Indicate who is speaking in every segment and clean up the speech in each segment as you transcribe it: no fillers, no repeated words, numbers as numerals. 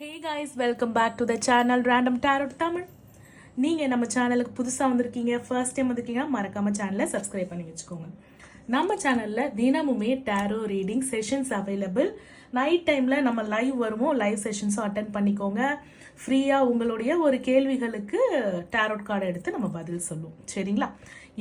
Speaker 1: Hey guys, welcome back to the channel Random Tarot Tamil. நீங்கள் நம்ம சேனலுக்கு புதுசாக வந்திருக்கீங்க, ஃபர்ஸ்ட் டைம் வந்திருக்கீங்க, மறக்காம சேனலை சப்ஸ்கிரைப் பண்ணி வச்சுக்கோங்க. நம்ம சேனலில் தினமுமே tarot reading sessions available. Night டைமில் நம்ம லைவ் வருவோம், லைவ் செஷன்ஸும் அட்டன் பண்ணிக்கோங்க. ஃப்ரீயாக உங்களுடைய ஒரு கேள்விகளுக்கு டேரோட் கார்டை எடுத்து நம்ம பதில் சொல்லுவோம், சரிங்களா?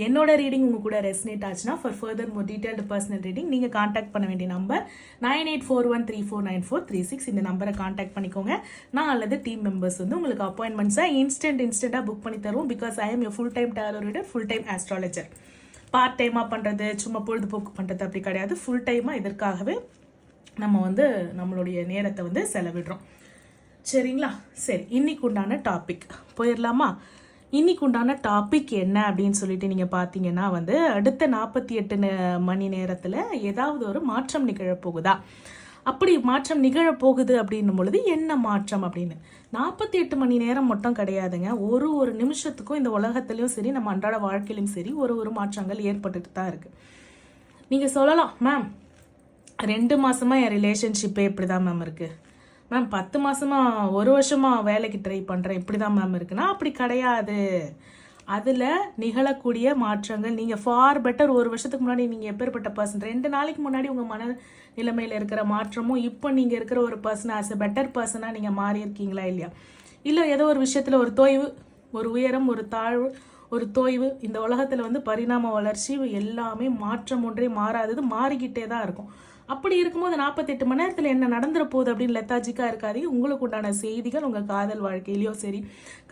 Speaker 1: என்னோட ரீடிங் உங்க கூட ரெசனேட் ஆச்சுன்னா for further more detailed personal reading நீங்கள் காண்டாக்ட் பண்ண வேண்டிய நம்பர் 9841349436. இந்த நம்பரை காண்டாக்ட் பண்ணிக்கோங்க. நான் அல்லது டீம் மெம்பர்ஸ் வந்து உங்களுக்கு அப்பாயின்மெண்ட்ஸை இன்ஸ்டண்ட்டாக புக் பண்ணி தருவோம். Because I am full time tarot reader, full time astrologer. Part டைமாக பண்ணுறது, சும்மா பொழுதுபோக்கு பண்ணுறது அப்படி கிடையாது. ஃபுல் டைமாக இதற்காகவே நம்ம வந்து நம்மளுடைய நேரத்தை வந்து செலவிடுறோம், சரிங்களா? சரி, இன்னைக்கு உண்டான டாபிக் போயிடலாமா? இன்னைக்கு உண்டான டாபிக் என்ன அப்படின்னு சொல்லிட்டு நீங்கள் பார்த்தீங்கன்னா வந்து அடுத்த 48 மணி நேரத்தில் ஏதாவது ஒரு மாற்றம் நிகழப்போகுதா? அப்படி மாற்றம் நிகழப்போகுது அப்படின்னும் பொழுது என்ன மாற்றம் அப்படின்னு 48 மணி நேரம் மட்டும் கிடையாதுங்க. ஒரு நிமிஷத்துக்கும் இந்த உலகத்துலேயும் சரி, நம்ம அன்றாட வாழ்க்கையிலும் சரி ஒரு மாற்றங்கள் ஏற்பட்டுட்டு தான் இருக்குது. நீங்கள் சொல்லலாம், மேம் 2 மாதமா என் ரிலேஷன்ஷிப்பே இப்படி தான் மேம் இருக்குது, மேம் 10 மாதமா 1 வருஷமா வேலைக்கு ட்ரை பண்ணுறேன், இப்படி தான் மேம் இருக்குன்னா அப்படி கிடையாது. அதில் நிகழக்கூடிய மாற்றங்கள் நீங்கள் ஃபார் பெட்டர், 1 வருஷத்துக்கு முன்னாடி நீங்கள் எப்பேற்பட்ட பர்சன், 2 நாளைக்கு முன்னாடி உங்கள் மன நிலைமையில் இருக்கிற மாற்றமும் இப்போ நீங்கள் இருக்கிற ஒரு பர்சன் ஆஸ் எ பெட்டர் பர்சனாக நீங்கள் மாறி இருக்கீங்களா இல்லையா? இல்லை ஏதோ ஒரு விஷயத்தில் ஒரு தொய்வு, ஒரு உயரம், ஒரு தாழ்வு, ஒரு தொய்வு. இந்த உலகத்தில் வந்து பரிணாம வளர்ச்சி எல்லாமே மாற்றம் ஒன்றே மாறாதது, மாறிக்கிட்டே தான் இருக்கும். அப்படி இருக்கும்போது 48 மணி நேரத்தில் என்ன நடந்துற போகுது அப்படின்னு லெத்தாஜிக்காக இருக்காது. உங்களுக்கு உண்டான செய்திகள் உங்கள் காதல் வாழ்க்கையிலையோ சரி,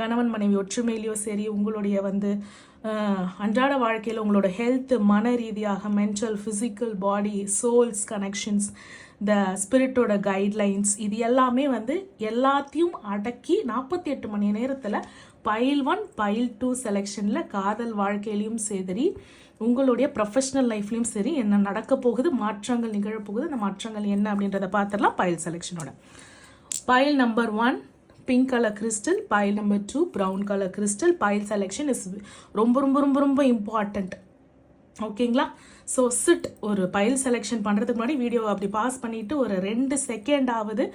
Speaker 1: கணவன் மனைவி ஒற்றுமையிலையோ சரி, உங்களுடைய வந்து அன்றாட வாழ்க்கையில் உங்களோட ஹெல்த், மன ரீதியாக மென்டல், ஃபிசிக்கல், பாடி, சோல்ஸ் கனெக்ஷன்ஸ், த ஸ்பிரிட்டோட கைட்லைன்ஸ், இது எல்லாமே வந்து எல்லாத்தையும் அடக்கி 48 மணி நேரத்தில் பைல் 1 பைல் 2 செலெக்ஷனில் காதல் வாழ்க்கையிலையும் சரி, உங்களுடைய ப்ரொஃபஷனல் லைஃப்லையும் சரி என்ன நடக்க போகுது, மாற்றங்கள் நிகழப்போகுது. அந்த மாற்றங்கள் என்ன அப்படின்றத பார்த்துடலாம் பைல் செலெக்ஷனோட. Pile number 1 pink colour crystal, pile number 2 brown colour crystal. Pile selection is ரொம்ப ரொம்ப ரொம்ப ரொம்ப இம்பார்ட்டண்ட், ஓகேங்களா? ஸோ ஒரு பைல் செலெக்ஷன் பண்ணுறதுக்கு முன்னாடி வீடியோவை அப்படி பாஸ் பண்ணிவிட்டு ஒரு 2 செகண்டாவது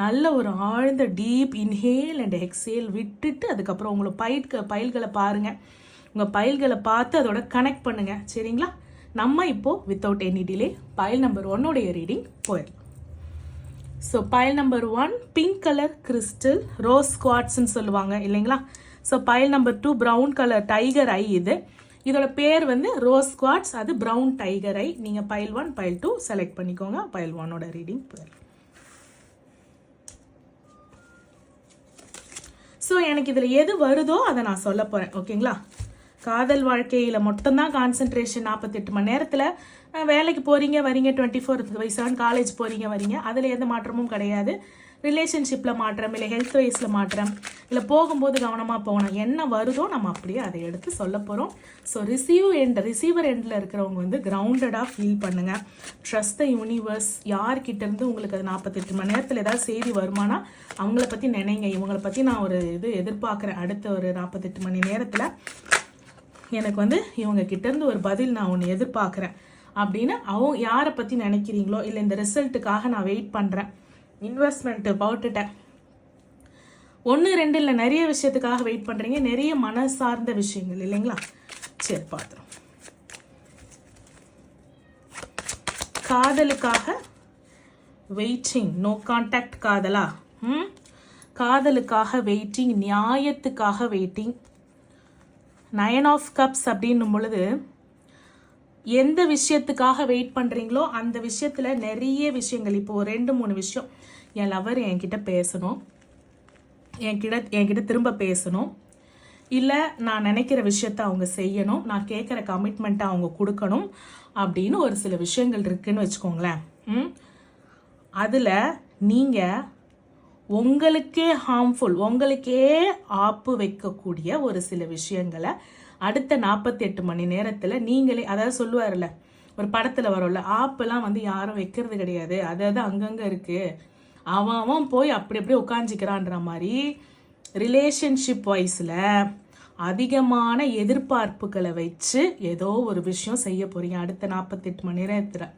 Speaker 1: நல்ல ஒரு ஆழ்ந்த டீப் இன்ஹேல் அண்ட் எக்ஸேல் விட்டுட்டு அதுக்கப்புறம் உங்களை பைல்களை பாருங்கள். உங்கள் பைல்களை பார்த்து அதோட கனெக்ட் பண்ணுங்கள், சரிங்களா? நம்ம இப்போது without any delay pile number 1 reading போயிடலாம். So pile number 1 pink colour crystal, rose குவாட்ஸ்ன்னு சொல்லுவாங்க இல்லைங்களா? So pile number 2 brown colour tiger eye. இதோட பேர் வந்து ரோஸ் குவாட்ஸ், அது ப்ரௌன் டைகர் ஐ. நீங்கள் பைல் 1 பைல் 2 செலக்ட் பண்ணிக்கோங்க. பைல் 1 ரீடிங் போயிடலாம். ஸோ எனக்கு இதில் எது வருதோ அதை நான் சொல்ல போகிறேன், ஓகேங்களா? காதல் வாழ்க்கையில் மட்டும்தான் கான்சென்ட்ரேஷன். 48 மணி நேரத்தில் வேலைக்கு போகிறீங்க வரீங்க, 24/7 காலேஜ் போகிறீங்க வரீங்க, அதில் எந்த மாற்றமும் கிடையாது. ரிலேஷன்ஷிப்பில் மாற்றம், இல்லை ஹெல்த் வைஸில் மாற்றம், இல்லை போகும்போது கவனமாக போகணும். என்ன வருதோ நம்ம அப்படியே அதை எடுத்து சொல்ல போகிறோம். ஸோ ரிசீவர் எண்டில் இருக்கிறவங்க வந்து கிரவுண்டடாக ஃபீல் பண்ணுங்கள். Trust the universe. யார்கிட்டேருந்து உங்களுக்கு அது 48 மணி நேரத்தில் ஏதாவது செய்தி வருமானா அவங்கள பற்றி நினைங்க. இவங்களை பற்றி நான் ஒரு எதிர்பார்க்குறேன். அடுத்த ஒரு 48 மணி நேரத்தில் எனக்கு வந்து இவங்க கிட்டேருந்து ஒரு பதில் நான் ஒன்று எதிர்பார்க்குறேன் அப்படின்னு அவங்க யாரை பற்றி நினைக்கிறீங்களோ, இல்லை இந்த ரிசல்ட்டுக்காக நான் வெயிட் பண்ணுறேன், இன்வெஸ்ட்மெண்ட்டு போட்டுட்டேன், 1 2 இல்லை நிறைய விஷயத்துக்காக வெயிட் பண்ணுறீங்க, நிறைய மன சார்ந்த விஷயங்கள் இல்லைங்களா? சரி, பார்த்துரும். காதலுக்காக வெயிட்டிங், நோ கான்டாக்ட் காதலா? காதலுக்காக வெயிட்டிங், நியாயத்துக்காக வெயிட்டிங். 9 ஆஃப் கப்ஸ் அப்படின்னும் பொழுது எந்த விஷயத்துக்காக வெயிட் பண்ணுறீங்களோ அந்த விஷயத்தில் நிறைய விஷயங்கள், இப்போது 2-3 விஷயம். என் லவர் என்கிட்ட பேசணும், என்கிட்ட திரும்ப பேசணும், இல்லை நான் நினைக்கிற விஷயத்த அவங்க செய்யணும், நான் கேட்குற கமிட்மெண்ட்டை அவங்க கொடுக்கணும் அப்படின்னு ஒரு சில விஷயங்கள் இருக்குன்னு வச்சுக்கோங்களேன். அதில் நீங்கள் உங்களுக்கே ஹார்ம்ஃபுல், உங்களுக்கே ஆப்பு வைக்கக்கூடிய ஒரு சில விஷயங்களை அடுத்த 48 மணி நேரத்தில் நீங்களே, அதாவது சொல்லுவார்ல ஒரு படத்தில் வரும்ல, ஆப்பெல்லாம் வந்து யாரும் வைக்கிறது கிடையாது, அதாவது அங்கங்கே இருக்குது, அவன் போய் அப்படி உட்காந்துக்கிறான்ற மாதிரி ரிலேஷன்ஷிப் வைஸில் அதிகமான எதிர்பார்ப்புகளை வச்சு ஏதோ ஒரு விஷயம் செய்ய போகிறீங்க அடுத்த 48 மணி நேரத்தில்.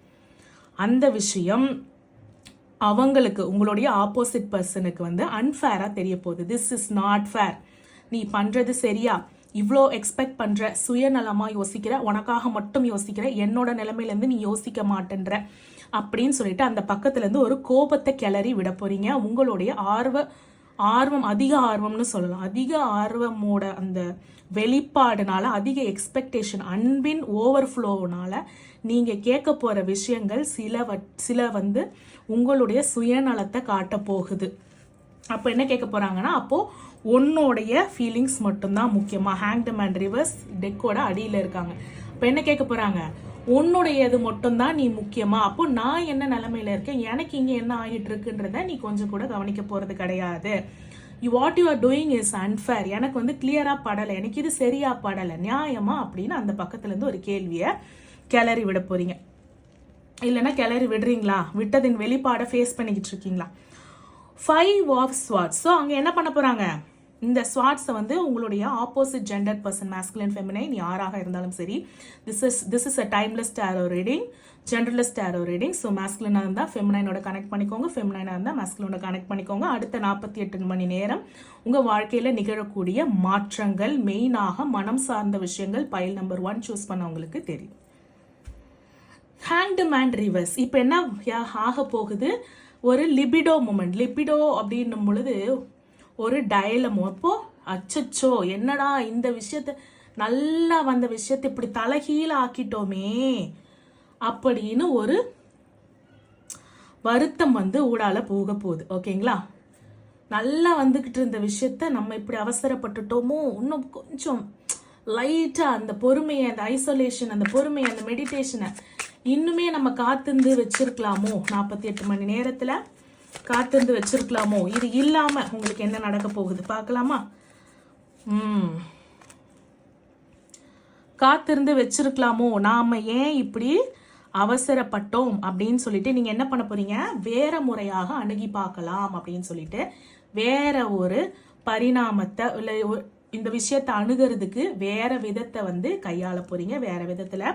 Speaker 1: அந்த விஷயம் அவங்களுக்கு உங்களுடைய ஆப்போசிட் பர்சனுக்கு வந்து அன்ஃபேராக தெரிய போகுது. திஸ் இஸ் நாட் ஃபேர், நீ பண்ணுறது சரியா, இவ்வளோ எக்ஸ்பெக்ட் பண்ணுற, சுயநலமாக யோசிக்கிற, உனக்காக மட்டும் யோசிக்கிற, என்னோட நிலைமையிலேருந்து நீ யோசிக்க மாட்டேன்ற அப்படின்னு சொல்லிட்டு அந்த பக்கத்துலேருந்து ஒரு கோபத்தை கிளறி விட போகிறீங்க. உங்களுடைய ஆர்வம் அதிக ஆர்வம்னு சொல்லலாம். அதிக ஆர்வமோட அந்த வெளிப்பாடுனால, அதிக எக்ஸ்பெக்டேஷன், அன்பின் ஓவர்ஃப்ளோனால நீங்கள் கேட்க போகிற விஷயங்கள் சில வந்து உங்களுடைய சுயநலத்தை காட்ட போகுது. அப்போ என்ன கேட்க போகிறாங்கன்னா, அப்போது உன்னோடைய ஃபீலிங்ஸ் மட்டும்தான் முக்கியமாக. ஹேங்க்டு மேன் ரிவர்ஸ் டெக்கோட அடியில் இருக்காங்க. இப்போ என்ன கேட்க போகிறாங்க, உன்னுடையது மட்டும்தான் நீ முக்கியமா, அப்போ நான் என்ன நிலைமையில இருக்கேன், எனக்கு இங்கே என்ன ஆகிட்டு இருக்குன்றத நீ கொஞ்சம் கூட கவனிக்க போகிறது கிடையாது. What you are doing is unfair, எனக்கு வந்து கிளியராக படலை, எனக்கு இது சரியா படலை, நியாயமா அப்படின்னு அந்த பக்கத்துலேருந்து ஒரு கேள்வியை கிளறி விட போறீங்க. இல்லைன்னா கிளறி விடுறீங்களா, விட்டதின் வெளிப்பாடை ஃபேஸ் பண்ணிக்கிட்டு இருக்கீங்களா? 5 of swords. ஸோ அங்கே என்ன பண்ண போகிறாங்க, இந்த ஸ்வாட்ஸை வந்து உங்களுடைய opposite gender person, masculine feminine யாராக இருந்தாலும் சரி, this is a timeless tarot reading, genderless tarot reading. So மேஸ்குலினாக இருந்தால் ஃபெமினைனோட கனெக்ட் பண்ணிக்கோங்க, ஃபெமினைனாக இருந்தால் மேஸ்குலினோட கனெக்ட் பண்ணிக்கோங்க. அடுத்த 48 மணி நேரம் உங்கள் வாழ்க்கையில் நிகழக்கூடிய மாற்றங்கள், மெயினாக மனம் சார்ந்த விஷயங்கள் பைல் நம்பர் 1 சூஸ் பண்ணவங்களுக்கு தெரியும். Hanged man reverse. இப்போ என்ன ஆக போகுது, ஒரு லிபிடோ மூமெண்ட். லிபிடோ அப்படின்னும் பொழுது ஒரு டயலமோ. அப்போ அச்சச்சோ என்னடா இந்த விஷயத்த, நல்லா வந்த விஷயத்தை இப்படி தலைகீழ ஆக்கிட்டோமே அப்படின்னு ஒரு வருத்தம் வந்து ஊடால போக போகுது. ஓகேங்களா, நல்லா வந்துக்கிட்டு இருந்த விஷயத்த நம்ம இப்படி அவசரப்பட்டுட்டோமோ, இன்னும் கொஞ்சம் லைட்டா அந்த பொறுமையை, அந்த ஐசோலேஷன், அந்த பொறுமையை, அந்த மெடிடேஷனை இன்னுமே நம்ம காத்திருந்து வச்சிருக்கலாமோ, 48 மணி நேரத்துல காத்திருந்து வச்சிருக்கலாமோ. இது இல்லாம உங்களுக்கு என்ன நடக்க போகுது பார்க்கலாமா? காத்திருந்து வச்சிருக்கலாமோ, நாம ஏன் இப்படி அவசரப்பட்டோம் அப்படின்னு சொல்லிட்டு நீங்க என்ன பண்ண போறீங்க, வேற முறையாக அணுகி பார்க்கலாம் அப்படின்னு சொல்லிட்டு வேற ஒரு பரிணாமத்தை, இல்லை இந்த விஷயத்தை அணுகிறதுக்கு வேற விதத்தை வந்து கையாள போறீங்க, வேற விதத்துல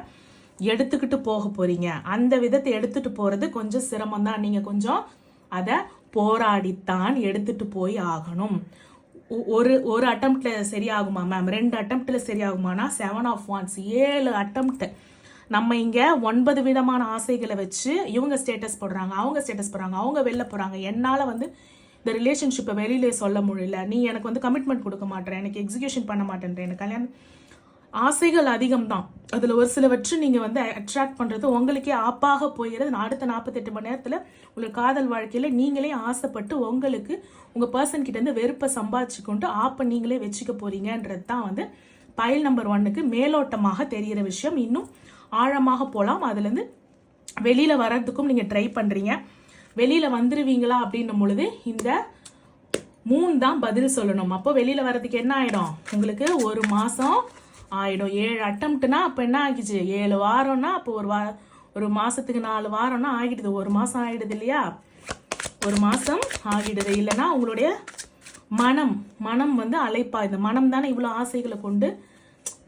Speaker 1: எடுத்துக்கிட்டு போக போறீங்க. அந்த விதத்தை எடுத்துட்டு போறது கொஞ்சம் சிரமம் தான். நீங்க கொஞ்சம் அதை போராடித்தான் எடுத்துட்டு போய் ஆகணும். ஒரு அட்டம்ப்ட்ல சரியாகுமா மேம், 2 அட்டம்ப்ட்ல சரியாகுமானா 7 of wands, 7 அட்டம்ப்ட். நம்ம இங்க 9 விதமான ஆசைகளை வச்சு இவங்க ஸ்டேட்டஸ் போடுறாங்க, அவங்க ஸ்டேட்டஸ் போடுறாங்க, அவங்க வெளில போறாங்க. என்னால வந்து இந்த ரிலேஷன்ஷிப்பை வெளியிலே சொல்ல முடியல, நீ எனக்கு வந்து கமிட்மெண்ட் கொடுக்க மாட்டேன், எனக்கு எக்ஸிக்யூஷன் பண்ண மாட்டேன்ற, எனக்கு கல்யாணம் ஆசைகள் அதிகம் தான். அதில் ஒரு சிலவற்று நீங்கள் வந்து அட்ராக்ட் பண்ணுறது உங்களுக்கே ஆப்பாக போயிடுறது. அடுத்த 48 மணி நேரத்தில் உங்கள் காதல் வாழ்க்கையில் நீங்களே ஆசைப்பட்டு உங்களுக்கு உங்கள் பர்சன் கிட்டேருந்து வெறுப்பை சம்பாதிச்சு கொண்டு ஆப்பை நீங்களே வச்சுக்க போறீங்கன்றது தான் வந்து பைல் நம்பர் 1க்கு மேலோட்டமாக தெரிகிற விஷயம். இன்னும் ஆழமாக போகலாம். அதுலேருந்து வெளியில் வர்றதுக்கும் நீங்கள் ட்ரை பண்ணுறீங்க. வெளியில் வந்துடுவீங்களா அப்படின்னும் பொழுது இந்த 3 தான் பதில் சொல்லணும். அப்போ வெளியில் வர்றதுக்கு என்ன ஆகிடும், உங்களுக்கு 1 மாதம் ஆயிடும். 7 அட்டம்ப்ட்னா அப்போ என்ன ஆகிடுச்சு, 7 வாரம்னா அப்போ ஒரு மாசத்துக்கு 4 வாரம்னா ஆகிடுது, 1 மாசம் ஆகிடுது இல்லையா, 1 மாசம் ஆகிடுது. இல்லைன்னா உங்களுடைய மனம் வந்து அழைப்பா, இந்த மனம் தானே இவ்வளோ ஆசைகளை கொண்டு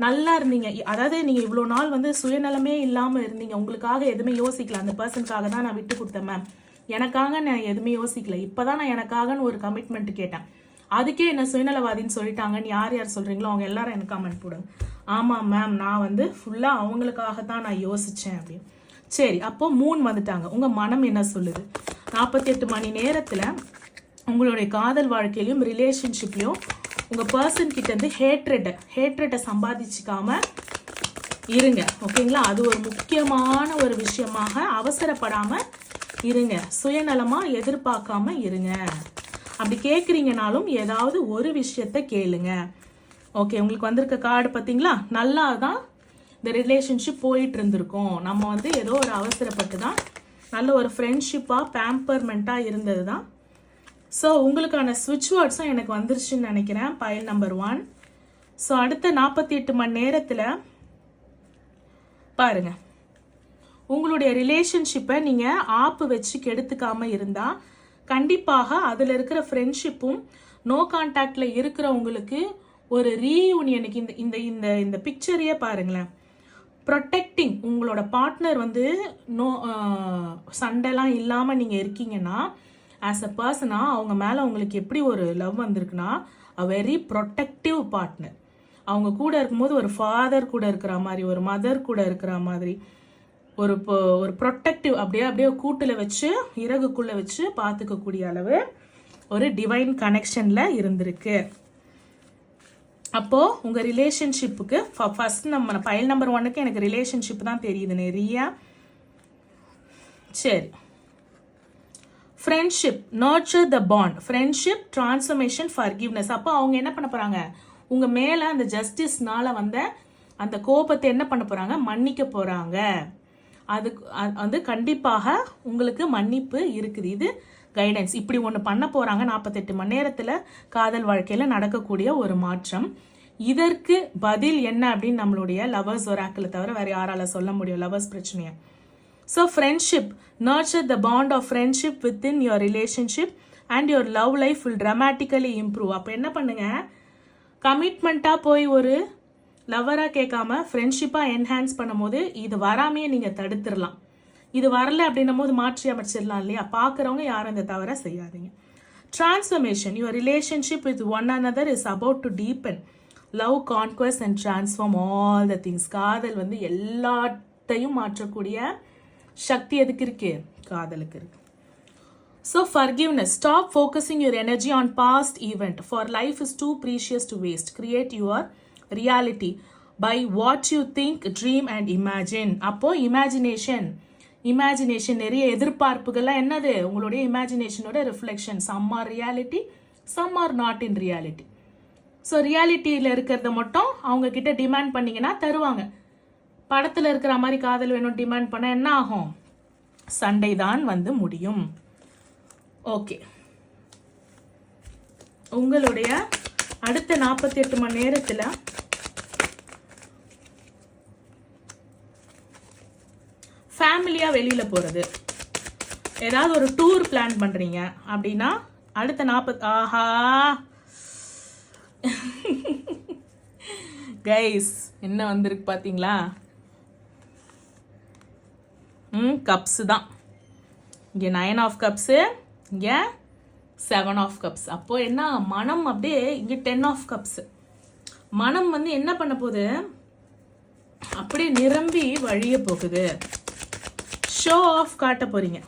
Speaker 1: நல்லா இருந்தீங்க. அதாவது நீங்க இவ்வளோ நாள் வந்து சுயநலமே இல்லாம இருந்தீங்க, உங்களுக்காக எதுவுமே யோசிக்கல. அந்த பர்சனுக்காக தான் நான் விட்டு கொடுத்தேன் மேம், எனக்காக நான் எதுவுமே யோசிக்கல, இப்பதான் நான் எனக்காகன்னு ஒரு கமிட்மெண்ட் கேட்டேன், அதுக்கே என்ன சுயநலவாதின்னு சொல்லிட்டாங்கன்னு யார் யார் சொல்றீங்களோ அவங்க எல்லாரும் எனக்கு கமெண்ட் போடுங்க. ஆமாம் மேம், நான் வந்து ஃபுல்லாக அவங்களுக்காக தான் நான் யோசித்தேன் அப்படின்னு. சரி, அப்போ 3 வந்துட்டாங்க. உங்கள் மனம் என்ன சொல்லுது, 48 மணி நேரத்தில் உங்களுடைய காதல் வாழ்க்கையிலையும் ரிலேஷன்ஷிப்லையும் உங்கள் பர்சன் கிட்டேருந்து ஹேட்ரட்டை சம்பாதிச்சிக்காம இருங்க. ஓகேங்களா, அது ஒரு முக்கியமான ஒரு விஷயமாக அவசரப்படாமல் இருங்க, சுயநலமாக எதிர்பார்க்காம இருங்க. அப்படி கேட்குறீங்கனாலும் ஏதாவது ஒரு விஷயத்த கேளுங்க. ஓகே, உங்களுக்கு வந்திருக்க கார்டு பார்த்தீங்களா, நல்லா தான் இந்த ரிலேஷன்ஷிப் போயிட்டு இருந்திருக்கோம். நம்ம வந்து ஏதோ ஒரு அவசரப்பட்டு தான், நல்ல ஒரு ஃப்ரெண்ட்ஷிப்பாக பேம்பர்மெண்ட்டாக இருந்தது தான். ஸோ உங்களுக்கான ஸ்விட்ச் வேர்ட்ஸும் எனக்கு வந்துருச்சுன்னு நினைக்கிறேன், பைல் நம்பர் 1. ஸோ அடுத்த 48 மணி நேரத்தில் பாருங்க, உங்களுடைய ரிலேஷன்ஷிப்பை நீங்கள் ஆப்பு வச்சு கெடுத்துக்காம இருந்தால் கண்டிப்பாக அதில் இருக்கிற ஃப்ரெண்ட்ஷிப்பும் நோ கான்டாக்டில் இருக்கிறவங்களுக்கு ஒரு ரீயூனியனுக்கு இந்த இந்த இந்த இந்த பிக்சரையே பாருங்களேன். ப்ரொடெக்டிங், உங்களோட பார்ட்னர் வந்து சண்டைலாம் இல்லாமல் நீங்கள் இருக்கீங்கன்னா ஆஸ் அ பர்சனாக அவங்க மேலே உங்களுக்கு எப்படி ஒரு லவ் வந்திருக்குன்னா அ வெரி ப்ரொடெக்டிவ் பார்ட்னர். அவங்க கூட இருக்கும்போது ஒரு ஃபாதர் கூட இருக்கிற மாதிரி, ஒரு மதர் கூட இருக்கிற மாதிரி, ஒரு ப்ரொடெக்டிவ், அப்படியே கூட்டில் வச்சு இறகுக்குள்ளே வச்சு பார்த்துக்கக்கூடிய அளவு ஒரு டிவைன் கனெக்ஷனில் இருந்திருக்கு. அப்போது உங்கள் ரிலேஷன்ஷிப்புக்கு ஃபர்ஸ்ட் நம்ம ஃபைல் நம்பர் 1க்கு எனக்கு ரிலேஷன்ஷிப் தான் தெரியுது நிறைய. சரி, friendship, nurture the bond, friendship, transformation, forgiveness. அப்போ அவங்க என்ன பண்ண போகிறாங்க, உங்கள் மேலே அந்த ஜஸ்டிஸ்னால வந்த அந்த கோபத்தை என்ன பண்ண போகிறாங்க, மன்னிக்க போகிறாங்க. அது கண்டிப்பாக உங்களுக்கு மன்னிப்பு இருக்குது. இது கைடன்ஸ். இப்படி ஒன்று பண்ண போகிறாங்க. 48 மணி நேரத்தில் காதல் வாழ்க்கையில் நடக்கக்கூடிய ஒரு மாற்றம். இதற்கு பதில் என்ன அப்படின்னு நம்மளுடைய லவர்ஸ் ஒராக்கில் தவிர வேறு யாரால சொல்ல முடியும் லவர்ஸ் பிரச்சனையை. So friendship, nurture the bond of friendship within your relationship and your love life will dramatically improve. அப்போ என்ன பண்ணுங்க, கமிட்மெண்ட்டாக போய் ஒரு லவராக கேட்காம ஃப்ரெண்ட்ஷிப்பாக என்ஹான்ஸ் பண்ணும்போது இது வராமையே நீங்கள் தடுத்துடலாம். இது வரல அப்படின்னும் போது மாற்றி அமைச்சிடலாம் இல்லையா. பார்க்குறவங்க யாரும் இந்த தவிர செய்யாதீங்க. Transformation, your relationship with one another is about to deepen love, conquest and transform all the things. காதல் வந்து எல்லாத்தையும் மாற்றக்கூடிய சக்தி எதுக்கு இருக்கு, காதலுக்கு இருக்கு. So forgiveness, stop focusing your energy on past event, for life is too precious to waste. Create your reality by what you think, dream and imagine. அப்போ இமேஜினேஷன் நிறைய எதிர்பார்ப்புகள்லாம் என்னது, உங்களுடைய இமேஜினேஷனோட reflection. Some are reality, some are not in reality. So ரியாலிட்டியில் இருக்கிறத மட்டும் அவங்க கிட்ட டிமாண்ட் பண்ணிங்கன்னா தருவாங்க. படத்தில் இருக்கிற மாதிரி காதல் வேணும் டிமாண்ட் பண்ண என்ன ஆகும், சண்டை தான் வந்து முடியும். ஓகே, உங்களுடைய அடுத்த 48 மணி நேரத்தில் ஃபேமிலியாக வெளியில் போகிறது, ஏதாவது ஒரு டூர் பிளான் பண்ணுறீங்க அப்படின்னா அடுத்த ஆஹா கைஸ் என்ன வந்திருக்கு பார்த்தீங்களா, கப்ஸு தான். இங்கே 9 ஆஃப் கப்ஸு, இங்கே 7 ஆஃப் கப்ஸ். அப்போது என்ன மனம் அப்படியே இங்கே 10 ஆஃப் கப்ஸு. மனம் வந்து என்ன பண்ண போகுது, அப்படியே நிரம்பி வழிய போகுது. ஷோ ஆஃப் காட்ட போறீங்க.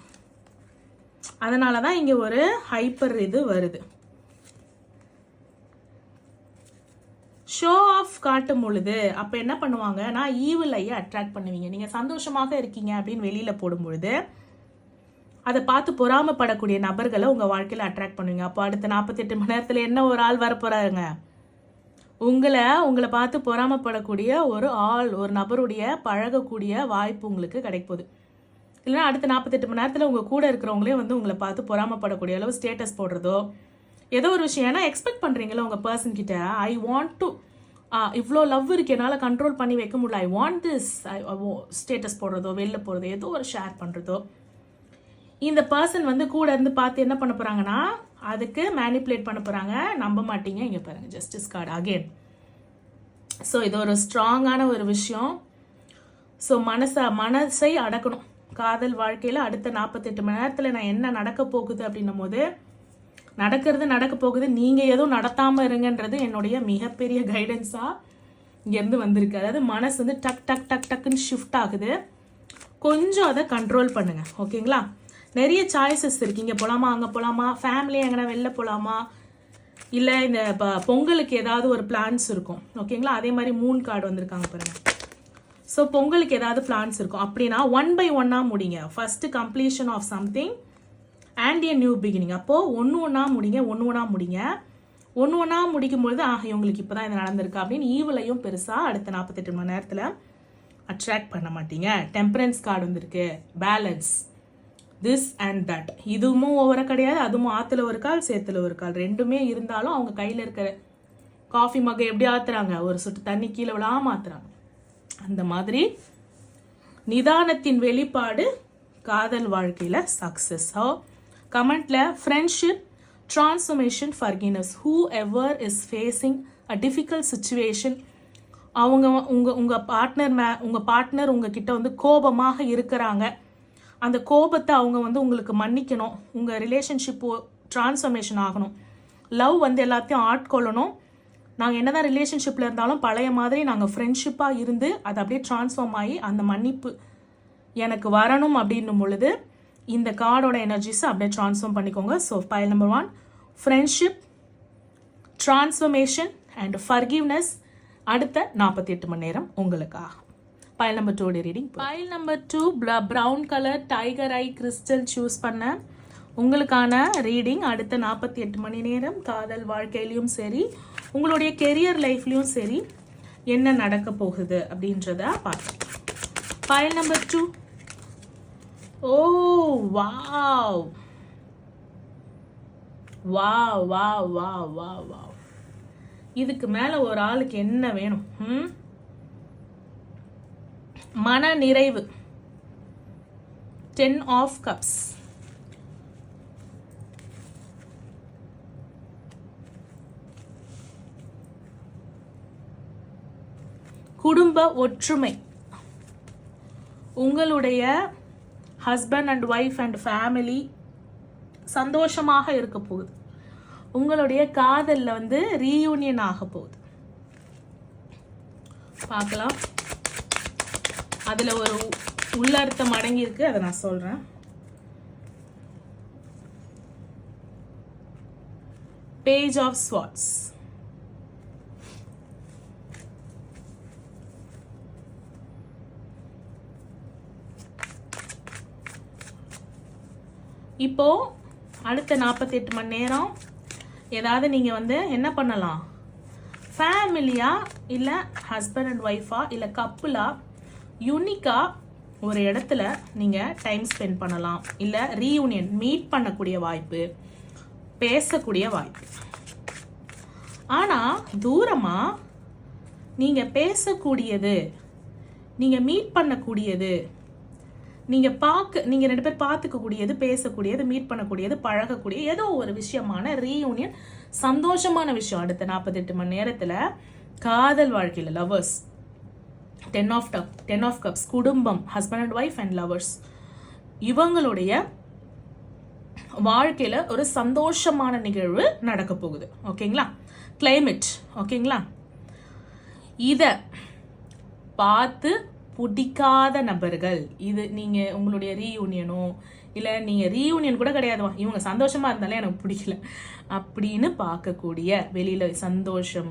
Speaker 1: அதனால தான் இங்கே ஒரு ஹைப்பர் இது வருது. ஷோ ஆஃப் காட்டும் பொழுது அப்போ என்ன பண்ணுவாங்க, நான் ஈவில் ஐயை அட்ராக்ட் பண்ணுவீங்க. நீங்கள் சந்தோஷமாக இருக்கீங்க அப்படின்னு வெளியில் போடும்பொழுது அதை பார்த்து பொறாமப்படக்கூடிய நபர்களை உங்கள் வாழ்க்கையில் அட்ராக்ட் பண்ணுவீங்க. அப்போ அடுத்த 48 மணி நேரத்தில் என்ன ஒரு ஆள் வரப்போகிறாங்க, உங்களை பார்த்து பொறாமப்படக்கூடிய ஒரு ஆள், ஒரு நபருடைய பழகக்கூடிய வாய்ப்பு உங்களுக்கு கிடைப்போகுது. இல்லைன்னா அடுத்த 48 மணி நேரத்தில் உங்கள் கூட இருக்கிறவங்களே வந்து உங்களை பார்த்து பொறாமப்படக்கூடிய அளவு ஸ்டேட்டஸ் போடுறதோ ஏதோ ஒரு விஷயம். ஏன்னா எக்ஸ்பெக்ட் பண்ணுறீங்களா உங்கள் பர்சன் கிட்ட, ஐ வாண்ட் டு, இவ்வளோ லவ் இருக்கு என்னால் கண்ட்ரோல் பண்ணி வைக்க முடியல, ஐ வாண்ட் திஸ், ஸ்டேட்டஸ் போடுறதோ வெளில போகிறதோ ஏதோ ஒரு ஷேர் பண்ணுறதோ. இந்த பர்சன் வந்து கூட இருந்து பார்த்து என்ன பண்ண போகிறாங்கன்னா அதுக்கு மேனிப்புலேட் பண்ண போகிறாங்க. நம்ப மாட்டீங்க, இங்கே பாருங்கள் ஜஸ்டிஸ் கார்டு அகெயின். ஸோ இது ஒரு ஸ்ட்ராங்கான ஒரு விஷயம். ஸோ மனசை அடக்கணும். காதல் வாழ்க்கையில் அடுத்த 48 மணி நேரத்தில் நான் என்ன நடக்க போகுது அப்படின்னும் போது நடக்க போகுது, நீங்கள் எதுவும் நடத்தாமல் இருங்கன்றது என்னுடைய மிகப்பெரிய கைடன்ஸாக இங்கேருந்து வந்திருக்கு. அதாவது மனசு வந்து டக்குன்னு ஷிஃப்ட் ஆகுது. கொஞ்சம் அதை கண்ட்ரோல் பண்ணுங்கள், ஓகேங்களா. நிறைய சாய்ஸஸ் இருக்குது. இங்கே போகலாமா, அங்கே போகலாமா, ஃபேமிலியாக எங்கன்னா வெளில போகலாமா, இல்லை இந்த பொங்கலுக்கு ஏதாவது ஒரு பிளான்ஸ் இருக்கும், ஓகேங்களா. அதே மாதிரி மூன் கார்டு வந்திருக்காங்க பாருங்கள். ஸோ பொங்கலுக்கு ஏதாவது பிளான்ஸ் இருக்கும் அப்படின்னா 1 by 1 முடிங்க. First completion of something and a new beginning. அப்போது ஒன்று ஒன்றா முடிக்கும்பொழுது இவங்களுக்கு இப்போ தான் இது நடந்திருக்கு அப்படின்னு ஈவிலையும் பெருசாக அடுத்த 48 மணி நேரத்தில் அட்ராக்ட் பண்ண மாட்டீங்க. டெம்பரன்ஸ் கார்டு வந்திருக்கு, பேலன்ஸ், திஸ் அண்ட் தட். இதுவும் ஓவர கிடையாது, அதுவும் ஆற்றுல ஒரு கால் சேத்துல ஒரு கால், ரெண்டுமே இருந்தாலும் அவங்க கையில் இருக்கிற காஃபி மகை எப்படி ஆத்துறாங்க, ஒரு சொட்டு தண்ணி கீழே விழாம ஆத்துறாங்க. அந்த மாதிரி நிதானத்தின் வெளிப்பாடு காதல் வாழ்க்கையில் சக்ஸஸ். கமெண்ட்ல friendship, transformation, forgiveness. whoever is facing a difficult situation அவங்க உங்கள் பார்ட்னர் உங்ககிட்ட வந்து கோபமாக இருக்கிறாங்க. அந்த கோபத்தை அவங்க வந்து உங்களுக்கு மன்னிக்கணும். உங்கள் ரிலேஷன்ஷிப் ட்ரான்ஸ்ஃபர்மேஷன் ஆகணும். லவ் வந்து எல்லாத்தையும் ஆட்கொள்ளணும். நாங்கள் என்ன தான் ரிலேஷன்ஷிப்பில் இருந்தாலும் பழைய மாதிரி நாங்கள் ஃப்ரெண்ட்ஷிப்பாக இருந்து அது அப்படியே ட்ரான்ஸ்ஃபார்ம் ஆகி அந்த மன்னிப்பு எனக்கு வரணும் அப்படின்னும் பொழுது இந்த கார்டோட எனர்ஜிஸை அப்படியே ட்ரான்ஸ்ஃபார்ம் பண்ணிக்கோங்க. So pile number 1 friendship, transformation and forgiveness அடுத்த 48 மணி நேரம் உங்களுக்காக. Pile number 2 reading. Pile number 2 brown colour tiger eye crystal choose பண்ண உங்களுக்கான ரீடிங் அடுத்த 48 மணி நேரம் காதல் வாழ்க்கையிலையும் சரி உங்களுடைய கெரியர் லைஃப்லையும் சரி என்ன நடக்க போகுது அப்படின்றத பார்க்கலாம். File number 2. ஓ wow wow wow wow wow wow. இதுக்கு மேல ஒரு ஆளுக்கு என்ன வேணும்? மன நிறைவு. 10 of cups. குடும்ப ஒற்றுமை. உங்களுடைய husband and wife and family சந்தோஷமாக இருக்க போகுது. உங்களுடைய காதல்ல வந்து ரீயூனியன் ஆக போகுது. பார்க்கலாம். அதுல ஒரு உள்ளர்த்தம் அடங்கி இருக்கு, அதை நான் சொல்றேன். Page of swords. இப்போ அடுத்த 48 மணி நேரம் ஏதாவது நீங்கள் வந்து என்ன பண்ணலாம்? ஃபேமிலியா இல்லை ஹஸ்பண்ட் அண்ட் ஒய்ஃபா இல்லை கப்புலா யூனிக்காக ஒரு இடத்துல நீங்கள் டைம் ஸ்பெண்ட் பண்ணலாம். இல்லை ரீயூனியன் மீட் பண்ணக்கூடிய வாய்ப்பு, பேசக்கூடிய வாய்ப்பு. ஆனால் தூரமாக நீங்கள் பேசக்கூடியது, நீங்கள் மீட் பண்ணக்கூடியது, நீங்கள் 2 பேர் பார்த்துக்கக்கூடியது, பேசக்கூடியது, மீட் பண்ணக்கூடியது, பழகக்கூடிய ஏதோ ஒரு விஷயமான ரீயூனியன் சந்தோஷமான விஷயம். அடுத்த 48 மணி நேரத்தில் காதல் வாழ்க்கையில் லவர்ஸ் 10 of cups குடும்பம், husband and wife and lovers இவங்களுடைய வாழ்க்கையில் ஒரு சந்தோஷமான நிகழ்வு நடக்க போகுது. ஓகேங்களா? கிளைமேட். ஓகேங்களா? இதை பார்த்து பிடிக்காத நபர்கள், இது நீங்கள் உங்களுடைய ரீயூனியனோ இல்லை நீங்கள் ரீயூனியன் கூட கிடையாதுவா, இவங்க சந்தோஷமாக இருந்தாலே எனக்கு பிடிக்கல அப்படின்னு பார்க்கக்கூடிய, வெளியில் சந்தோஷம்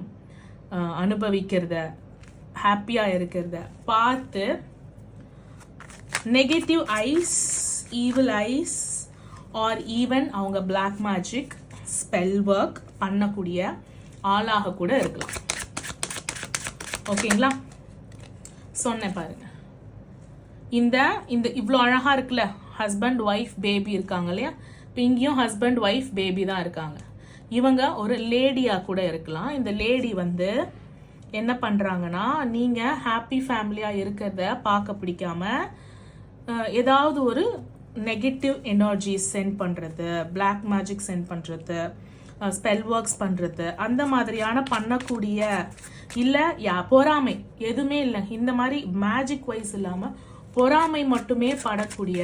Speaker 1: அனுபவிக்கிறத, ஹாப்பியாக இருக்கிறத பார்த்து negative eyes, evil eyes or even அவங்க பிளாக் மேஜிக், ஸ்பெல் ஒர்க் பண்ணக்கூடிய ஆளாக கூட இருக்கலாம். ஓகேங்களா? சொன்னேன் பாருங்க. இந்த இவ்வளோ அழகா இருக்குல்ல, ஹஸ்பண்ட் ஒய்ஃப் பேபி இருக்காங்க இல்லையா? இப்போ இங்கேயும் ஹஸ்பண்ட் ஒய்ஃப் பேபி தான் இருக்காங்க. இவங்க ஒரு லேடியா கூட இருக்கலாம். இந்த லேடி வந்து என்ன பண்றாங்கன்னா, நீங்க ஹாப்பி ஃபேமிலியா இருக்கிறத பார்க்க பிடிக்காம ஏதாவது ஒரு நெகட்டிவ் எனர்ஜி சென்ட் பண்றது, பிளாக் மேஜிக் சென்ட் பண்றது, ஸ்பெல் ஒர்க்ஸ் பண்றது, அந்த மாதிரியான பண்ணக்கூடிய, இல்லை பொறாமை எதுவுமே இல்லை, இந்த மாதிரி மேஜிக் வைஸ் இல்லாம பொறாமை மட்டுமே படக்கூடிய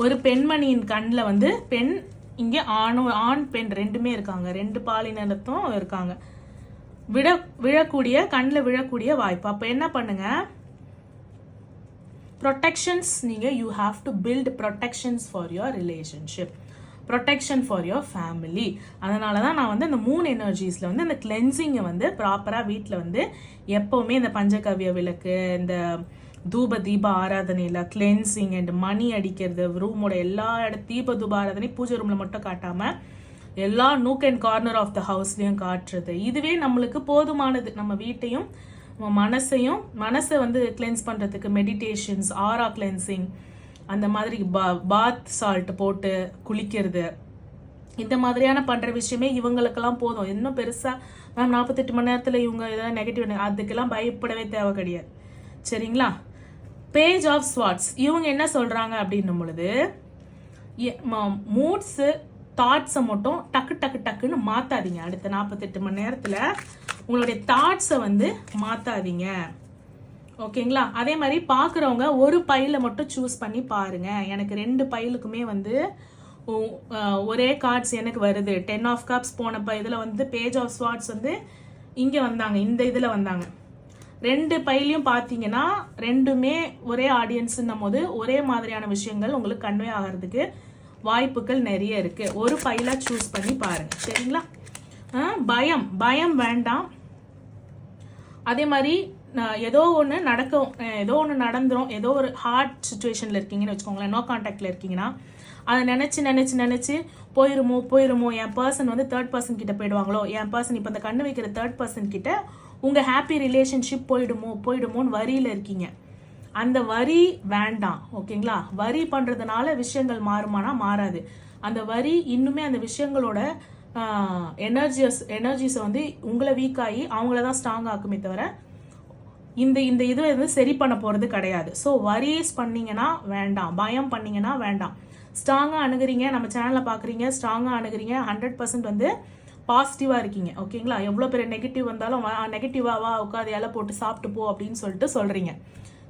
Speaker 1: ஒரு பெண்மணியின் கண்ணில் வந்து பெண், இங்கே ஆண் பெண் 2மே இருக்காங்க, 2 பாலினத்தும் இருக்காங்க, விழக்கூடிய கண்ணில் விழக்கூடிய வாய்ப்பு. அப்போ என்ன பண்ணுங்க, ப்ரொடெக்ஷன்ஸ் நீங்கள் you have to build protections for your relationship, protection for your family. அதனால தான் நான் வந்து இந்த 3 எனர்ஜிஸில் வந்து இந்த கிளென்சிங்கை வந்து ப்ராப்பராக வீட்டில் வந்து எப்போவுமே இந்த பஞ்சகவ்ய விளக்கு, இந்த தூப தீப ஆராதனையில் கிளென்சிங் அண்ட் மணி அடிக்கிறது, ரூமோட எல்லா தீப தூப ஆராதனை பூஜை ரூமில் மட்டும் காட்டாமல் எல்லா nook and corner of the ஹவுஸ்லையும் காட்டுறது, இதுவே நம்மளுக்கு போதுமானது. நம்ம வீட்டையும் மனசை வந்து கிளென்ஸ் பண்ணுறதுக்கு மெடிடேஷன்ஸ், ஆரா கிளென்சிங், அந்த மாதிரி பாத் சால்ட் போட்டு குளிக்கிறது, இந்த மாதிரியான பண்ணுற விஷயமே இவங்களுக்கெல்லாம் போதும். இன்னும் பெருசாக மேம் 48 மணி நேரத்தில் இவங்க ஏதாவது நெகட்டிவ், அதுக்கெல்லாம் பயப்படவே தேவை கிடையாது. சரிங்களா? Page of swords. இவங்க என்ன சொல்கிறாங்க அப்படின்னும் பொழுது, மூட்ஸு தாட்ஸை மட்டும் டக்குன்னு மாற்றாதீங்க. அடுத்த 48 மணி நேரத்தில் உங்களுடைய தாட்ஸை வந்து மாற்றாதீங்க. ஓகேங்களா? அதே மாதிரி பார்க்குறவங்க ஒரு பையில மட்டும் சூஸ் பண்ணி பாருங்க. எனக்கு 2 பைலுக்குமே வந்து ஒரே கார்ட்ஸ் எனக்கு வருது. 10 ஆஃப் கப்ஸ் போனப்போ இதில் வந்து பேஜ் ஆஃப் ஸ்வார்ட்ஸ் வந்து இங்கே வந்தாங்க, இந்த இதில் வந்தாங்க. 2 பையிலையும் பார்த்தீங்கன்னா ரெண்டுமே ஒரே ஆடியன்ஸுன்னும் போது ஒரே மாதிரியான விஷயங்கள் உங்களுக்கு கன்வே ஆகிறதுக்கு வாய்ப்புகள் நிறைய இருக்கு. ஒரு பையில சூஸ் பண்ணி பாருங்க. சரிங்களா? பயம் வேண்டாம். அதே மாதிரி ஏதோ ஒன்று நடக்கும், ஏதோ ஒன்று நடந்துரும், ஏதோ ஒரு ஹார்ட் சுச்சுவேஷனில் இருக்கீங்கன்னு வச்சுக்கோங்களேன், நோ கான்டாக்டில் இருக்கீங்கன்னா அதை நினச்சி போயிருமோ என் பர்சன் வந்து 3rd பர்சன் கிட்ட போயிடுவாங்களோ, என் பர்சன் இப்போ இந்த கண்ணு வைக்கிற 3rd பர்சன் கிட்ட உங்கள் ஹாப்பி ரிலேஷன்ஷிப் போயிடுமோன்னு வரியில் இருக்கீங்க. அந்த வரி வேண்டாம். ஓகேங்களா? வரி பண்ணுறதுனால விஷயங்கள் மாறுமானா மாறாது. அந்த வரி இன்னுமே அந்த விஷயங்களோட எனர்ஜிஸை வந்து உங்களை வீக் ஆகி அவங்கள தான் ஸ்ட்ராங் ஆக்குமே தவிர இந்த இது வந்து சரி பண்ண போகிறது கிடையாது. ஸோ வரிஸ் பண்ணிங்கன்னா வேண்டாம், பயம் பண்ணிங்கன்னா வேண்டாம். ஸ்ட்ராங்காக அணுகுறீங்க, நம்ம சேனலில் பார்க்குறீங்க, ஸ்ட்ராங்காக அணுகுறீங்க, 100% வந்து பாசிட்டிவாக இருக்கீங்க. ஓகேங்களா? எவ்வளோ பெரிய நெகட்டிவ் வந்தாலும் நெகட்டிவாவா உட்காந்து இலை போட்டு சாப்பிட்டு போ அப்படின்னு சொல்கிறீங்க.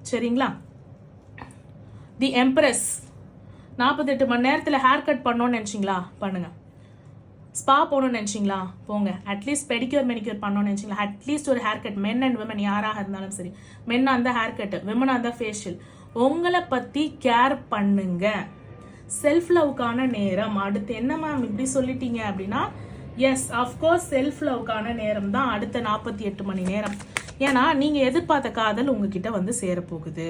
Speaker 1: சரிங்களா? தி எம்ப்ரஸ் 48 மணி நேரத்தில் ஹேர் கட் பண்ணோன்னு நினச்சிங்களா? பண்ணுங்க. ஸ்பா போகணும்னு நினச்சிங்களா? போங்க. அட்லீஸ்ட் பெடிக்யூர் மெனிக்யூர் பண்ணணும்னு நினச்சிங்களா? அட்லீஸ்ட் ஒரு hair cut, men and women யாராக இருந்தாலும் சரி, மென்னாக இருந்தால் ஹேர் கட்டு, விமனாக இருந்தால் ஃபேஷியல். உங்களை பற்றி கேர் பண்ணுங்க. செல்ஃப் லவ்க்கான நேரம். அடுத்து என்ன மேம் இப்படி சொல்லிட்டீங்க அப்படின்னா, எஸ் அஃப்கோர்ஸ் செல்ஃப் லவ்க்கான நேரம் தான் அடுத்த 48 மணி நேரம். ஏன்னா நீங்கள் எதிர்பார்த்த காதல் உங்ககிட்ட வந்து சேரப்போகுது.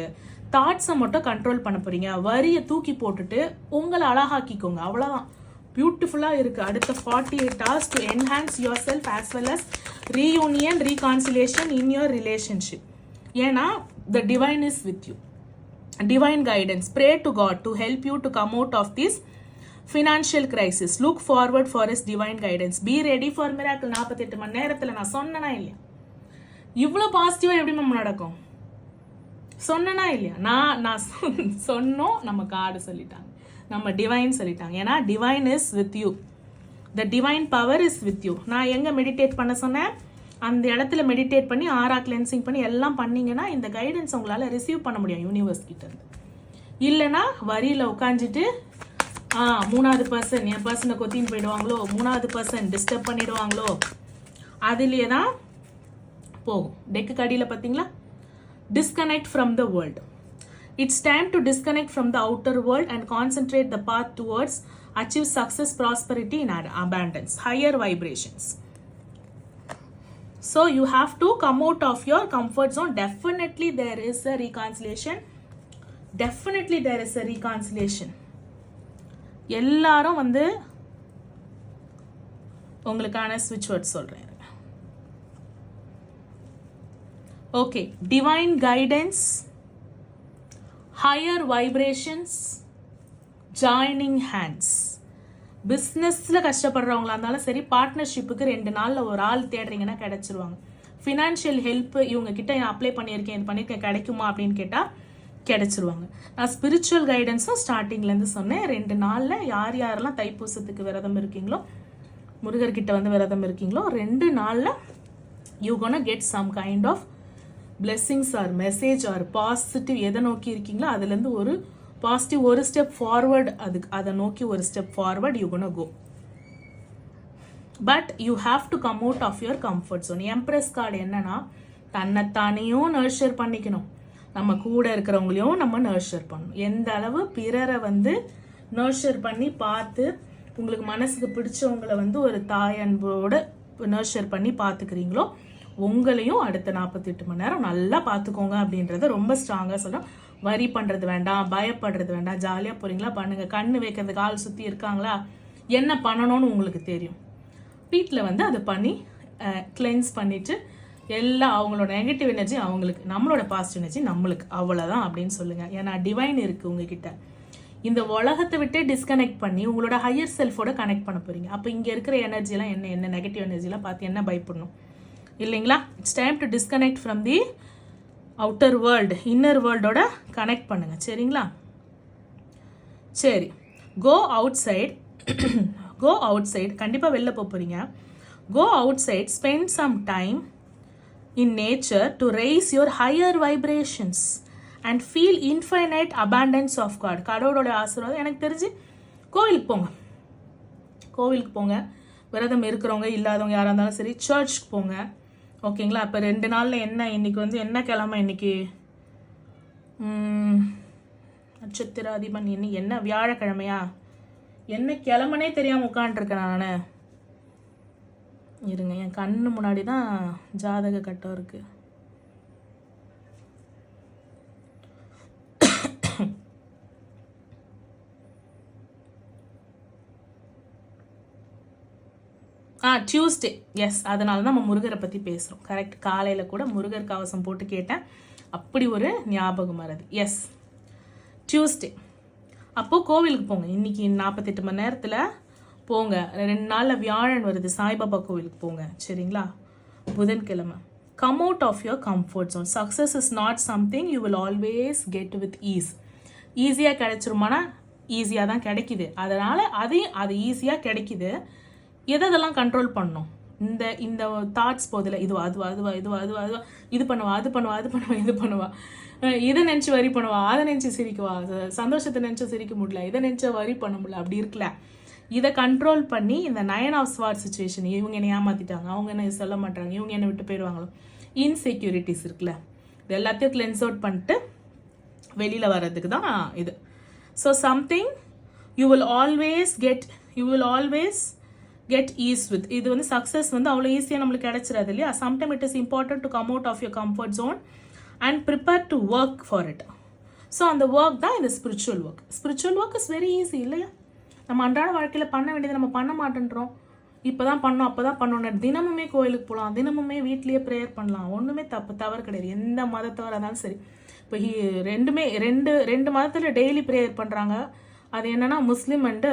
Speaker 1: தாட்ஸை மட்டும் கண்ட்ரோல் பண்ண போறீங்க. வரியை தூக்கி போட்டுட்டு உங்களை அழகாக்கிக்கோங்க. அவ்வளோதான். பியூட்டிஃபுல்லாக இருக்குது. அடுத்த 48 hours to enhance your self as well as reunion reconciliation in your relationship. ஏன்னா the divine is with you. Divine guidance. Pray to God to help you to come out of this financial crisis. Look forward for his divine guidance. Be ready for miracle. 48 மணி நேரத்தில் நான் சொன்னனா இல்லையா? இவ்வளோ பாசிட்டிவாக எப்படி நம்ம நடக்கும்? சொன்னனா இல்லையா? நான் சொன்னோம், நம்ம கார்டு சொல்லிட்டாங்க, நம்ம டிவைன் சொல்லிட்டாங்க. ஏன்னா divine is with you. The divine power is with you. நான் எங்கே மெடிடேட் பண்ண சொன்னேன்? அந்த இடத்துல மெடிடேட் பண்ணி ஆரா கிளென்சிங் பண்ணி எல்லாம் பண்ணீங்கன்னா இந்த கைடன்ஸ் உங்களால் ரிசீவ் பண்ண முடியும் யூனிவர்ஸ் கிட்ட இருந்து. இல்லைன்னா வரியில் உட்காந்துட்டு 3வது பர்சன் என் பர்சனை கொத்தின்னு போயிடுவாங்களோ, 3வது பர்சன் டிஸ்டர்ப் பண்ணிடுவாங்களோ, அதுலேயே தான் போகும். டெக்கு கடியில் பார்த்தீங்களா? Disconnect from the world. It's time to disconnect from the outer world and concentrate the path towards achieve success, prosperity in abundance, higher vibrations. So you have to come out of your comfort zone. Definitely there is a reconciliation. Definitely there is a reconciliation. எல்லாரும் வந்து உங்களுக்கான ஸ்விட்ச் word சொல்றேன். Okay, divine guidance, higher vibrations, joining hands. பிஸ்னஸில் கஷ்டப்படுறவங்களா இருந்தாலும் சரி, பார்ட்னர்ஷிப்புக்கு 2 நாளில் ஒரு ஆள் தேடுறீங்கன்னா கிடைச்சிருவாங்க. ஃபினான்ஷியல் ஹெல்ப் இவங்க கிட்ட நான் அப்ளை பண்ணியிருக்கேன், இது பண்ணியிருக்கேன், கிடைக்குமா அப்படின்னு கேட்டால் கிடைச்சிருவாங்க. நான் ஸ்பிரிச்சுவல் கைடன்ஸும் ஸ்டார்டிங்லேருந்து சொன்னேன். 2 நாளில் யார் யாரெல்லாம் தைப்பூசத்துக்கு விரதம் இருக்கீங்களோ, முருகர்கிட்ட வந்து விரதம் இருக்கீங்களோ, 2 நாளில் you gonna get some kind of blessings or message or positive. எதை நோக்கி இருக்கீங்களோ அதுலேருந்து ஒரு பாசிட்டிவ், ஒரு ஸ்டெப் ஃபார்வர்ட், அதை நோக்கி ஒரு step forward you gonna go. But you have to come out of your comfort zone. Empress card என்னன்னா, தன்னைத்தானையும் நர்ச்சர் பண்ணிக்கணும், நம்ம கூட இருக்கிறவங்களையும் நம்ம நர்ச்சர் பண்ணணும். எந்த அளவு பிறரை வந்து நர்ச்சர் பண்ணி பார்த்து உங்களுக்கு மனசுக்கு பிடிச்சவங்களை வந்து ஒரு தாய் அன்போட நர்ச்சர் பண்ணி பார்த்துக்கிறீங்களோ, உங்களையும் அடுத்த 48 மணி நேரம் நல்லா பார்த்துக்கோங்க அப்படின்றத ரொம்ப ஸ்ட்ராங்காக சொல்கிறோம். வரி பண்ணுறது வேண்டாம், பயப்படுறது வேண்டாம், ஜாலியாக போகிறீங்களா பண்ணுங்கள். கண்ணு வைக்கிறதுக்கு ஆள் சுற்றி இருக்காங்களா, என்ன பண்ணணும்னு உங்களுக்கு தெரியும். வீட்டில் வந்து அதை பண்ணி கிளென்ஸ் பண்ணிவிட்டு எல்லா அவங்களோட நெகட்டிவ் எனர்ஜி அவங்களுக்கு, நம்மளோட பாசிட்டிவ் எனர்ஜி நம்மளுக்கு, அவ்வளோதான் அப்படின்னு சொல்லுங்கள். ஏன்னா டிவைன் இருக்குது உங்ககிட்ட. இந்த உலகத்தை விட்டே டிஸ்கனெக்ட் பண்ணி உங்களோட ஹையர் செல்ஃபோட கனெக்ட் பண்ண போகிறீங்க. அப்போ இங்கே இருக்கிற எனர்ஜிலாம் என்ன நெகட்டிவ் எனர்ஜிலாம் பார்த்து என்ன பயப்படணும் இல்லைங்களா? It's time to disconnect from the outer world, inner வேர்ல்டோட கனெக்ட் பண்ணுங்க. சரிங்களா? சரி, கோ அவுட் சைட். கண்டிப்பாக வெளில போகிறீங்க. Go outside, spend some time in nature to raise your higher vibrations and feel infinite abundance of God. கடவுளோட ஆசீர்வாதம். எனக்கு தெரிஞ்சு கோவிலுக்கு போங்க, விரதம் இருக்கிறவங்க இல்லாதவங்க யாராக இருந்தாலும் சரி, சர்ச்சுக்கு போங்க. ஓகேங்களா? இப்போ 2 நாளில் என்ன, இன்னைக்கு வந்து என்ன கிழமை, இன்னைக்கு நட்சத்திர அதிபன், இன்னைக்கு என்ன வியாழக்கிழமையா, என்ன கிழமனே தெரியாமல் உட்காண்ட்ருக்கேன் நான். இருங்க, என் கண்ணு முன்னாடி தான் ஜாதக கட்டம் இருக்கு. டியூஸ்டே. எஸ், அதனால தான் நம்ம முருகரை பற்றி பேசுகிறோம். கரெக்ட். காலையில் கூட முருகர் கவசம் போட்டு கேட்டேன், அப்படி ஒரு ஞாபகம் வருது. Yes, Tuesday. அப்போது கோவிலுக்கு போங்க. இன்னைக்கு 48 மணி நேரத்தில் போங்க. 2 நாளில் வியாழன் வருது, சாய்பாபா கோவிலுக்கு போங்க. சரிங்களா? புதன்கிழமை. Come out of your comfort zone. Success is not something you will always get with ease. ஈஸியாக கிடைச்சிருமானா ஈஸியாக தான் கிடைக்குது. அதனால் அது ஈஸியாக கிடைக்குது. எதெல்லாம் கண்ட்ரோல் பண்ணணும்? இந்த தாட்ஸ் போதில் இதுவா இது பண்ணுவா, இது பண்ணுவா, இதை நினச்சி வரி பண்ணுவா, அதை நினச்சி சிரிக்குவா, சந்தோஷத்தை நினச்சி சிரிக்க முடியல, இதை நினச்சா வரி பண்ண முடியல, அப்படி இருக்குல்ல. இதை கண்ட்ரோல் பண்ணி இந்த 9 ஆஃப் ஸ்வார்ட்ஸ் சிச்சுவேஷன், இவங்க என்னை ஏமாற்றிட்டாங்க, அவங்க என்ன சொல்ல மாட்டாங்க, இவங்க என்னை விட்டு போயிடுவாங்களோ, இன்செக்யூரிட்டிஸ் இருக்குல்ல, இது எல்லாத்தையும் கிளென்ஸ் அவுட் பண்ணிட்டு வெளியில் வர்றதுக்கு தான் இது. So something you will always get ease with. இது வந்து சக்ஸஸ் வந்து அவ்வளோ ஈஸியாக நம்மளுக்கு கிடைச்சிடாது இல்லையா? Sometime it is important to come out of your comfort zone and prepare to work for it. So அந்த ஒர்க் தான் இந்த spiritual work. Spiritual work is very easy இல்லையா? நம்ம அன்றாட வாழ்க்கையில் பண்ண வேண்டியது நம்ம பண்ண மாட்டேன்றோம். இப்போ தான் பண்ணோம், அப்போ தான் பண்ணணும். தினமுமே கோயிலுக்கு போகலாம், தினமுமே வீட்லேயே ப்ரேயர் பண்ணலாம். ஒன்றுமே தவறு கிடையாது. எந்த மதத்தவராக இருந்தாலும் சரி. இப்போ ரெண்டு மதத்தில் டெய்லி ப்ரேயர் பண்ணுறாங்க. அது என்னென்னா முஸ்லீம் அண்டு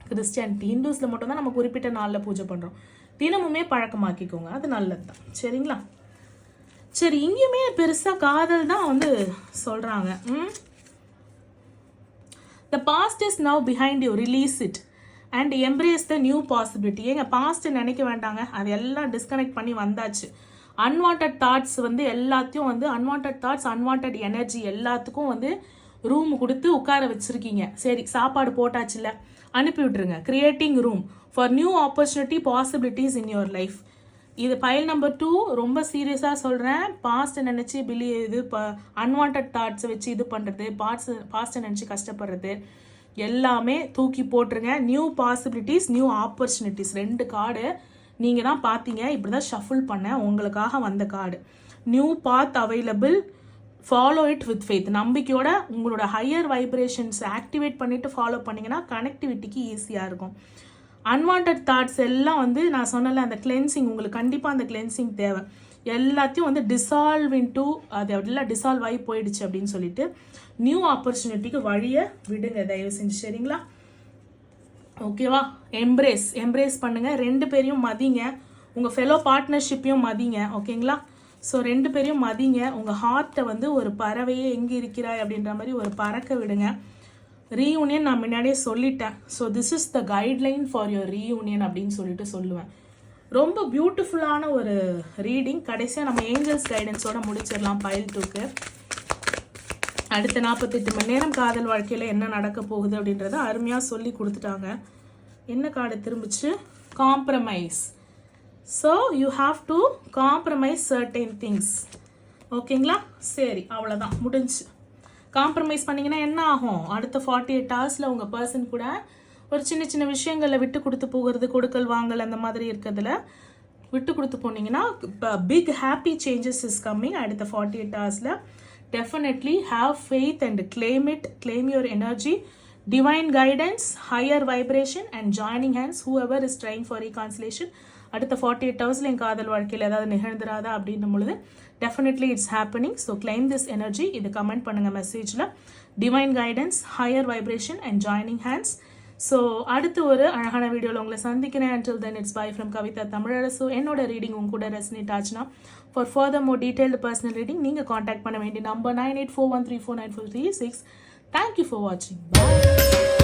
Speaker 1: கிறிஸ்டியானிட்டி. ஹிந்துஸில் மட்டும்தான் நம்ம குறிப்பிட்ட நாளில் பூஜை பண்ணுறோம். தினமுமே பழக்கமாக்கிக்கோங்க, அது நல்லது தான். சரிங்களா? சரி, இங்கேயுமே பெருசாக காதல் தான் வந்து சொல்கிறாங்க. The past is now behind you, release it and embrace the new possibility. ஏங்க பாஸ்ட் நினைக்க வேண்டாங்க, அது எல்லாம் டிஸ்கனெக்ட் பண்ணி வந்தாச்சு. அன்வான்ட் தாட்ஸ் வந்து எல்லாத்தையும் வந்து அன்வான்ட் எனர்ஜி எல்லாத்துக்கும் வந்து ரூம் கொடுத்து உட்கார வச்சுருக்கீங்க. சரி, சாப்பாடு போட்டாச்சுல, அனுப்பி விட்டுருங்க. Creating room for new opportunity possibilities in your life. இது ஃபைல் நம்பர் 2. ரொம்ப சீரியஸாக சொல்கிறேன். பாஸ்ட்டை நினச்சி அன்வான்ட் தாட்ஸை வச்சு இது பண்ணுறது, பாஸ்ட்டை நினச்சி கஷ்டப்படுறது எல்லாமே தூக்கி போட்டுருங்க. New possibilities, new opportunities. 2 card நீங்கள் தான் பார்த்தீங்க. இப்படி தான் ஷஃபிள் பண்ணேன், உங்களுக்காக வந்த card. New path available, follow it with faith. நம்பிக்கையோட உங்களோட ஹையர் வைப்ரேஷன்ஸ் ஆக்டிவேட் பண்ணிவிட்டு ஃபாலோ பண்ணிங்கன்னா கனெக்டிவிட்டிக்கு ஈஸியாக இருக்கும். அன்வான்ட் தாட்ஸ் எல்லாம் வந்து நான் சொன்னல, அந்த கிளென்சிங், உங்களுக்கு கண்டிப்பாக அந்த கிளென்சிங் தேவை. எல்லாத்தையும் வந்து டிசால்வ் இன்டூ, அது எல்லாம் டிசால்வ் ஆகி போயிடுச்சு அப்படின்னு சொல்லிட்டு நியூ ஆப்பர்ச்சுனிட்டிக்கு வழியை விடுங்க தயவு செஞ்சு. சரிங்களா? ஓகேவா? எம்ப்ரேஸ் பண்ணுங்க. 2 பேரையும் மதிங்க, உங்கள் ஃபெலோ பார்ட்னர்ஷிப்பையும் மதிங்க. ஓகேங்களா? ஸோ 2 பேரையும் மதிங்க. உங்கள் ஹார்ட்டை வந்து ஒரு பறவையே எங்கே இருக்கிறாய் அப்படின்ற மாதிரி ஒரு பறக்க விடுங்க. ரீயூனியன் நான் முன்னாடியே சொல்லிட்டேன். So this is the guideline for your reunion அப்படின்னு சொல்லிட்டு சொல்லுவேன். ரொம்ப பியூட்டிஃபுல்லான ஒரு ரீடிங். கடைசியாக நம்ம ஏஞ்சல்ஸ் கைடன்ஸோட முடிச்சிடலாம் பைல் 2க்கு. அடுத்த 48 மணி நேரம் காதல் வாழ்க்கையில் என்ன நடக்க போகுது அப்படின்றத அருமையாக சொல்லி கொடுத்துட்டாங்க. என்ன கார்டு திரும்பிச்சு? Compromise. So you have to compromise certain things. ஓகேங்களா? சரி, அவ்வளோதான், முடிஞ்சு. காம்ப்ரமைஸ் பண்ணிங்கன்னா என்ன ஆகும்? அடுத்த 48 ஹவர்ஸில் உங்கள் பர்சன் கூட ஒரு சின்ன விஷயங்களில் விட்டு கொடுத்து போகிறது, கொடுக்கல் வாங்கல் அந்த மாதிரி இருக்கிறதுல விட்டு கொடுத்து போனீங்கன்னா big happy changes is coming. அடுத்த 48 ஹவர்ஸில் definitely have faith and claim your energy, divine guidance, higher vibration and joining hands whoever is trying for reconciliation. அடுத்த 48 ஹவர்ஸில் என் காதல் வாழ்க்கையில் ஏதாவது நிகழ்ந்துராதா அப்படின்னும் பொழுது definitely it's happening. So claim this energy. இது கமெண்ட் பண்ணுங்கள் மெசேஜில். Divine guidance, higher vibration and joining hands. So அடுத்து ஒரு அழகான வீடியோவில் உங்களை சந்திக்கிறேன். until then it's bye from Kavitha Tamilarasu. என்னோட ரீடிங் உங்க கூட ரெசனேட் ஆச்சுன்னா for further more detailed personal reading நீங்கள் காண்டாக்ட் பண்ண வேண்டிய number 9841349436. Thank you for watching. Bye.